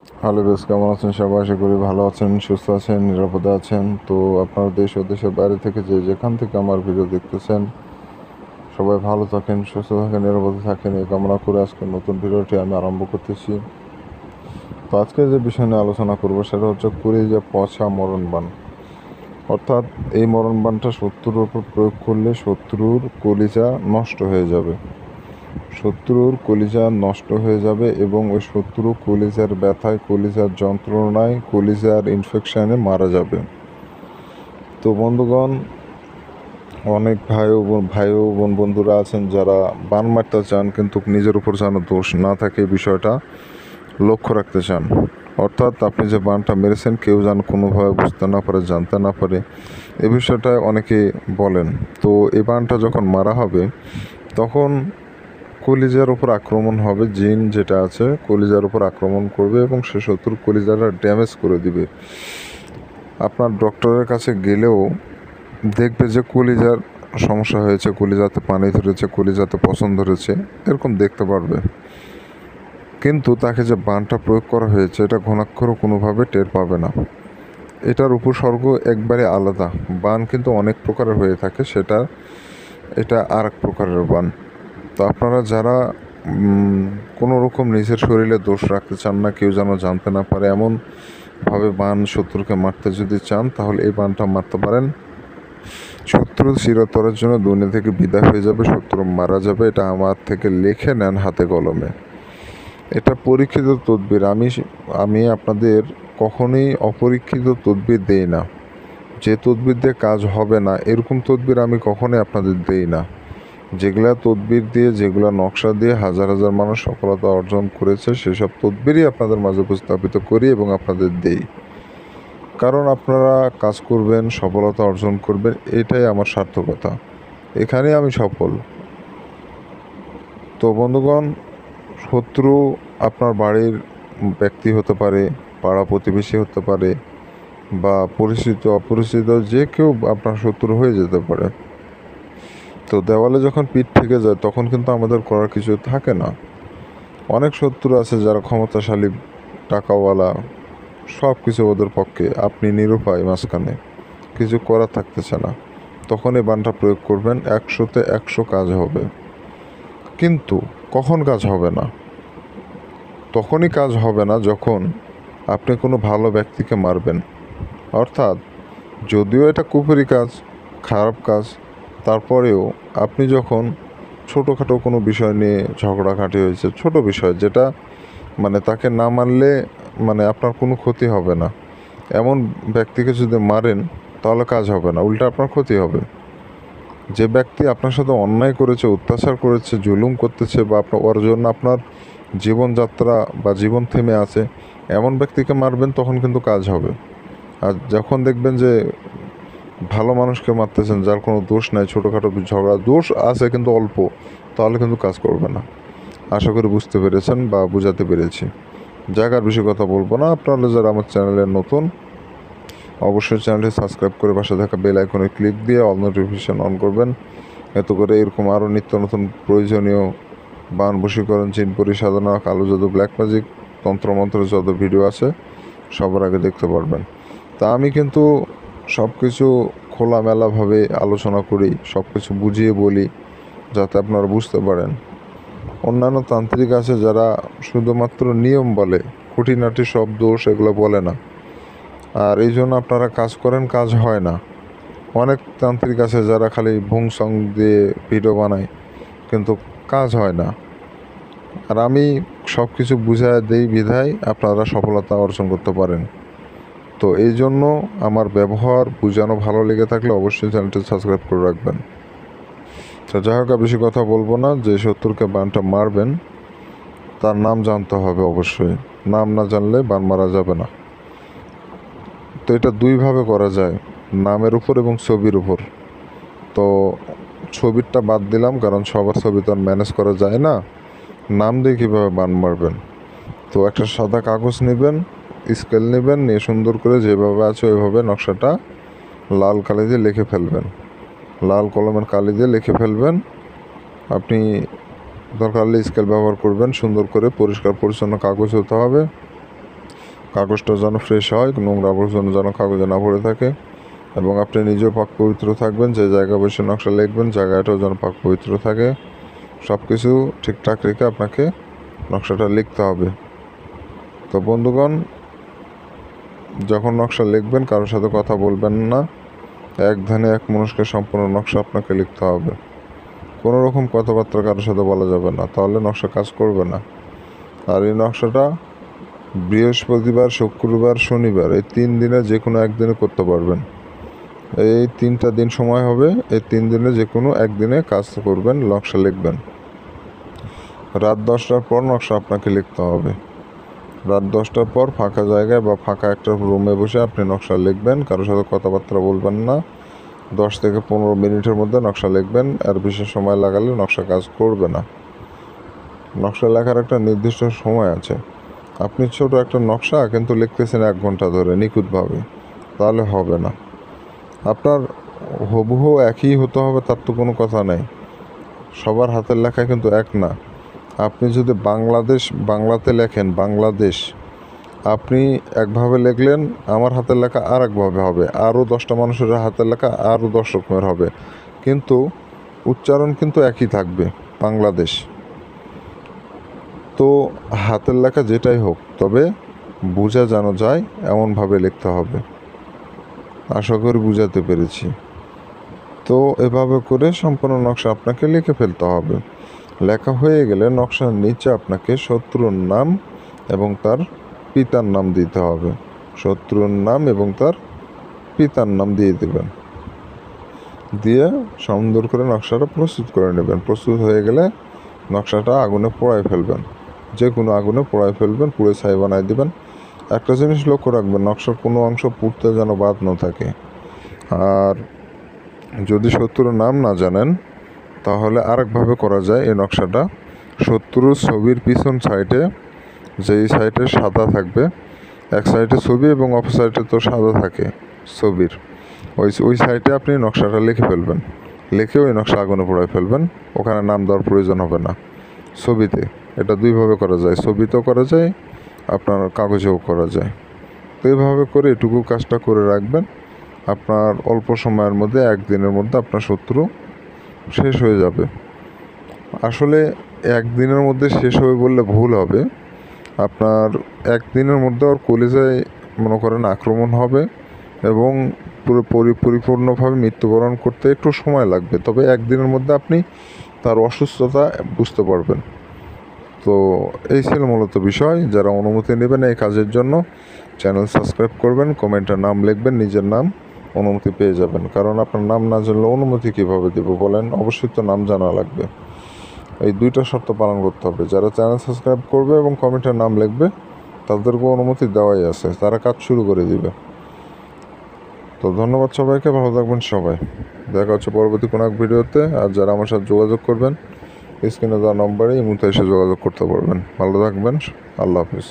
Hello বেশ, কেমন আছেন সবাই? আশা করি ভালো আছেন, সুস্থ আছেন, নিরাপদে আছেন। তো আপনার দেশ ও দেশের বাইরে থেকে যেখান থেকে আমার ভিডিও দেখতেছেন, সবাই ভালো থাকেন, সুস্থ থাকেন, নিরাপদে থাকেন, এই কামনা করে আজকে নতুন ভিডিওটি আমি আরম্ভ করতেছি। তো আজকে যে বিষয় নিয়ে আলোচনা করব সেটা হচ্ছে কলিজা পচা মরণবান। অর্থাৎ এই মরণবানটা শত্রুর উপর প্রয়োগ করলে শত্রুর কলিজা নষ্ট হয়ে যাবে। শত্রুর কলিজা নষ্ট হয়ে যাবে এবং ওই শত্রু কলিজার ব্যথায়, কলিজার যন্ত্রণায়, কলিজার ইনফেকশনে মারা যাবে। তো বন্ধুগণ, অনেক ভাই ও বোন বন্ধুরা আছেন যারা বান মারতে চান কিন্তু নিজের উপর যেন দোষ না থাকে এই বিষয়টা লক্ষ্য রাখতে চান। অর্থাৎ আপনি যে বানটা মেরেছেন কেউ যেন কোনোভাবে বুঝতে না পারে, জানতে না পারে, এ বিষয়টা অনেকে বলেন। তো এই বানটা যখন মারা হবে তখন কলিজার উপর আক্রমণ হবে, জিন যেটা আছে কলিজার উপর আক্রমণ করবে এবং সে শত্রুর কলিজাটা ড্যামেজ করে দিবে। আপনার ডক্টরের কাছে গেলেও দেখবে যে কলিজার সমস্যা হয়েছে, কলিজাতে পানি ধরেছে, কলিজাতে পছন্দ ধরেছে, এরকম দেখতে পারবে। কিন্তু তাকে যে বানটা প্রয়োগ করা হয়েছে এটা ঘুণাক্ষরও কোনোভাবে টের পাবে না। এটার উপসর্গ একবারে আলাদা। বান কিন্তু অনেক প্রকারের হয়ে থাকে, এটা আর এক প্রকারের বান। তো আপনারা যারা কোনো রকম নিজের শরীরে দোষ রাখতে চান না, কেউ যেন জানতে না পারে এমনভাবে বান শত্রুকে মারতে যদি চান তাহলে এই বানটা মারতে পারেন। শত্রু চিরতরের জন্য দুনিয়া থেকে বিদায় হয়ে যাবে, শত্রু মারা যাবে। এটা আমার থেকে লিখে নেন হাতে কলমে। এটা পরীক্ষিত তদবির। আমি আপনাদের কখনোই অপরীক্ষিত তদবির দেই না। যে তদবির দিয়ে কাজ হবে না এরকম তদবির আমি কখনোই আপনাদের দেই না। যেগুলা তদবির দিয়ে, যেগুলা নকশা দিয়ে হাজার হাজার মানুষ সফলতা অর্জন করেছে সেসব তদবিরই আপনাদের মাঝে উপস্থাপিত করি এবং আপনাদের দেই। কারণ আপনারা কাজ করবেন, সফলতা অর্জন করবেন, এটাই আমার সার্থকতা। এখানেই আমি সফল। তো বন্ধুগণ, শত্রু আপনার বাড়ির ব্যক্তি হতে পারে, পাড়া প্রতিবেশী হতে পারে, বা পরিচিত অপরিচিত যে কেউ আপনার শত্রু হয়ে যেতে পারে। তো দেওয়ালে যখন পিঠ থেকে যায় তখন কিন্তু আমাদের করার কিছু থাকে না। অনেক শত্রু আছে যারা ক্ষমতাশালী, টাকাওয়ালা, সব কিছু ওদের পক্ষে, আপনি নিরুপায় মাঝখানে, কিছু করার থাকতেছে না। তখন এই বানটা প্রয়োগ করবেন, 100-তে 100 কাজ হবে। কিন্তু কখন কাজ হবে না? তখনই কাজ হবে না যখন আপনি কোনো ভালো ব্যক্তিকে মারবেন। অর্থাৎ যদিও এটা কুফরি কাজ, খারাপ কাজ, তারপরেও আপনি যখন ছোটোখাটো কোনো বিষয় নিয়ে ঝগড়াঘাটি হয়েছে, ছোট বিষয় যেটা তাকে না মানলে আপনার কোনো ক্ষতি হবে না, এমন ব্যক্তিকে যদি মারেন তাহলে কাজ হবে না, উল্টা আপনার ক্ষতি হবে। যে ব্যক্তি আপনার সাথে অন্যায় করেছে, অত্যাচার করেছে, জুলুম করতেছে, বা ওর জন্য আপনার জীবনযাত্রা বা জীবন থেমে আছে, এমন ব্যক্তিকে মারবেন তখন কিন্তু কাজ হবে। আর যখন দেখবেন যে ভালো মানুষকে মারতেছেন যার কোনো দোষ নাই, ছোটোখাটো ঝগড়া দোষ আছে কিন্তু অল্প, তাহলে কিন্তু কাজ করবে না। আশা করি বুঝতে পেরেছেন বা বুঝাতে পেরেছি। জায়গার বেশি কথা বলবো না। আপনারা যারা আমার চ্যানেলে নতুন, অবশ্যই চ্যানেলটি সাবস্ক্রাইব করে পাশে থাকা বেল আইকনে ক্লিক দিয়ে অল নোটিফিকেশন অন করবেন। এত করে এরকম আরও নিত্য নতুন প্রয়োজনীয় বান বশীকরণ, জিন পরিসাধনা, কালো জাদু, ব্ল্যাক ম্যাজিক, তন্ত্রমন্ত্রের যত ভিডিও আছে সবার আগে দেখতে পারবেন। তা আমি কিন্তু সব কিছু খোলামেলাভাবে আলোচনা করি, সব কিছু বুঝিয়ে বলি যাতে আপনারা বুঝতে পারেন। অন্যান্য তান্ত্রিক আছে যারা শুধুমাত্র নিয়ম বলে, খুঁটিনাটি সব দোষ এগুলো বলে না, আর এই জন্য আপনারা কাজ করেন, কাজ হয় না। অনেক তান্ত্রিক আছে যারা খালি ভুং সং দিয়ে ভিডিও বানায় কিন্তু কাজ হয় না। আর আমি সব কিছু বুঝায় দেই বিধায় আপনারা সফলতা অর্জন করতে পারেন। তো এই জন্য আমার ব্যবহার বুঝানো ভালো লেগে থাকলে অবশ্যই চ্যানেলটি সাবস্ক্রাইব করে রাখবেন। তো যাই হোক, বেশি কথা বলবো না। যে শত্রুকে বানটা মারবেন তার নাম জানতে হবে অবশ্যই। নাম না জানলে বান মারা যাবে না। তো এটা দুইভাবে করা যায়, নামের উপর এবং ছবির উপর। তো ছবিরটা বাদ দিলাম কারণ সবার ছবি তো আর ম্যানেজ করা যায় না। নাম দিয়ে কীভাবে বান মারবেন? তো একটা সাদা কাগজ নেবেন, স্কেল নেবেন, নিয়ে সুন্দর করে যেভাবে আছে ওইভাবে নকশাটা লাল কালি দিয়ে লিখে ফেলবেন, লাল কলমের কালি দিয়ে লিখে ফেলবেন। আপনি দরকার হলে স্কেল ব্যবহার করবেন। সুন্দর করে পরিষ্কার পরিচ্ছন্ন কাগজ হতে হবে। কাগজটা যেন ফ্রেশ হয়, নোংরা আবর্জনা যেন কাগজে না ভরে থাকে, এবং আপনি নিজেও পাক পবিত্র থাকবেন। যে জায়গায় বসে নকশা লিখবেন জায়গাটাও যেন পাক পবিত্র থাকে। সব কিছু ঠিকঠাক রেখে আপনাকে নকশাটা লিখতে হবে। তো বন্ধুগণ, যখন নকশা লিখবেন কারোর সাথে কথা বলবেন না, এক ধ্যানে এক মনস্কে সম্পূর্ণ নকশা আপনাকে লিখতে হবে। কোনো রকম কথাবার্তা কারোর সাথে বলা যাবে না, তাহলে নকশা কাজ করবে না। আর এই নকশাটা বৃহস্পতিবার, শুক্রবার, শনিবার এই 3 দিনে যে কোনো একদিনে করতে পারবেন। এই 3টা দিন সময় হবে, এই 3 দিনে যে কোনো একদিনে কাজ করবেন, নকশা লিখবেন। রাত 10টার পর নকশা আপনাকে লিখতে হবে। রাত 10টার পর ফাঁকা জায়গায় বা ফাঁকা একটা রুমে বসে আপনি নকশা লিখবেন, কারোর সাথে কথাবার্তা বলবেন না। 10 থেকে 15 মিনিটের মধ্যে নকশা লিখবেন, আর বিশেষ সময় লাগালে নকশা কাজ করবে না। নকশা লেখার একটা নির্দিষ্ট সময় আছে। আপনি ছোট একটা নকশা কিন্তু লিখতেছেন 1 ঘন্টা ধরে নিখুঁতভাবে, তাহলে হবে না। আপনার হুবহু একই হতে হবে তার তো কোনো কথা নেই। সবার হাতের লেখা কিন্তু এক না। আপনি যদি বাংলাতে লেখেন বাংলাদেশ, আপনি একভাবে লিখলেন, আমার হাতের লেখা আর একভাবে হবে, আরও 10টা মানুষের হাতের লেখা আরও 10 রকমের হবে, কিন্তু উচ্চারণ কিন্তু একই থাকবে, বাংলাদেশ। তো হাতের লেখা যেটাই হোক, তবে বোঝা যেন যায় এমনভাবে লিখতে হবে। আশা করি বুঝাতে পেরেছি। তো এভাবে করে সম্পূর্ণ নকশা আপনাকে লিখে ফেলতে হবে। লেখা হয়ে গেলে নকশার নিচে আপনাকে শত্রুর নাম এবং তার পিতার নাম দিতে হবে। শত্রুর নাম এবং তার পিতার নাম দিয়ে দেবেন, দিয়ে সুন্দর করে নকশাটা প্রস্তুত করে নেবেন। প্রস্তুত হয়ে গেলে নকশাটা আগুনে পোড়ায় ফেলবেন, যে কোনো আগুনে পোড়ায় ফেলবেন, পুড়ে ছাই বানায় দেবেন। একটা জিনিস লক্ষ্য রাখবেন, নকশার কোনো অংশ পুড়তে যেন বাদ না থাকে। আর যদি শত্রুর নাম না জানেন, তাহলে আরেকভাবে করা যায় এই নকশাটা। শত্রুর ছবির পিছন সাইডে, যেই সাইডে সাদা থাকবে, এক সাইডে ছবি এবং অপর সাইডে তো সাদা থাকে ছবির, ওই সাইডে আপনি নকশাটা লিখে ফেলবেন। লিখে ওই নকশা আগুনে পোড়ায় ফেলবেন। ওখানে নাম দেওয়ার প্রয়োজন হবে না। ছবিতে এটা দুইভাবে করা যায়, ছবিতেও করা যায়, আপনার কাগজেও করা যায়। তো এইভাবে করে এটুকু কাজটা করে রাখবেন। আপনার অল্প সময়ের মধ্যে, 1 দিনের মধ্যে আপনার শত্রু শেষ হয়ে যাবে। আসলে 1 দিনের মধ্যে শেষ হবে বললে ভুল হবে। আপনার 1 দিনের মধ্যে ওর কলিজায় মনে করেন আক্রমণ হবে, এবং পুরো পরিপূর্ণভাবে মৃত্যুবরণ করতে একটু সময় লাগবে। তবে 1 দিনের মধ্যে আপনি তার অসুস্থতা বুঝতে পারবেন। তো এই ছিল মূলত বিষয়। যারা অনুমতি নেবেন এই কাজের জন্য, চ্যানেল সাবস্ক্রাইব করবেন, কমেন্টে নাম লিখবেন, নিজের নাম, অনুমতি পেয়ে যাবেন। কারণ আপনার নাম না জানলে অনুমতি কীভাবে দেবো বলেন? অবশ্যই তো নাম জানা লাগবে। এই 2টা শর্ত পালন করতে হবে। যারা চ্যানেল সাবস্ক্রাইব করবে এবং কমেন্টে নাম লিখবে, তাদেরকে অনুমতি দেওয়াই আছে, তারা কাজ শুরু করে দিবে। তো ধন্যবাদ সবাইকে, ভালো থাকবেন সবাই। দেখা হচ্ছে পরবর্তী কোনো এক ভিডিওতে। আর যারা আমার সাথে যোগাযোগ করবেন, স্ক্রিনে দেওয়া নম্বরে এই মুহূর্তে এসে যোগাযোগ করতে পারবেন। ভালো থাকবেন, আল্লাহ হাফিজ।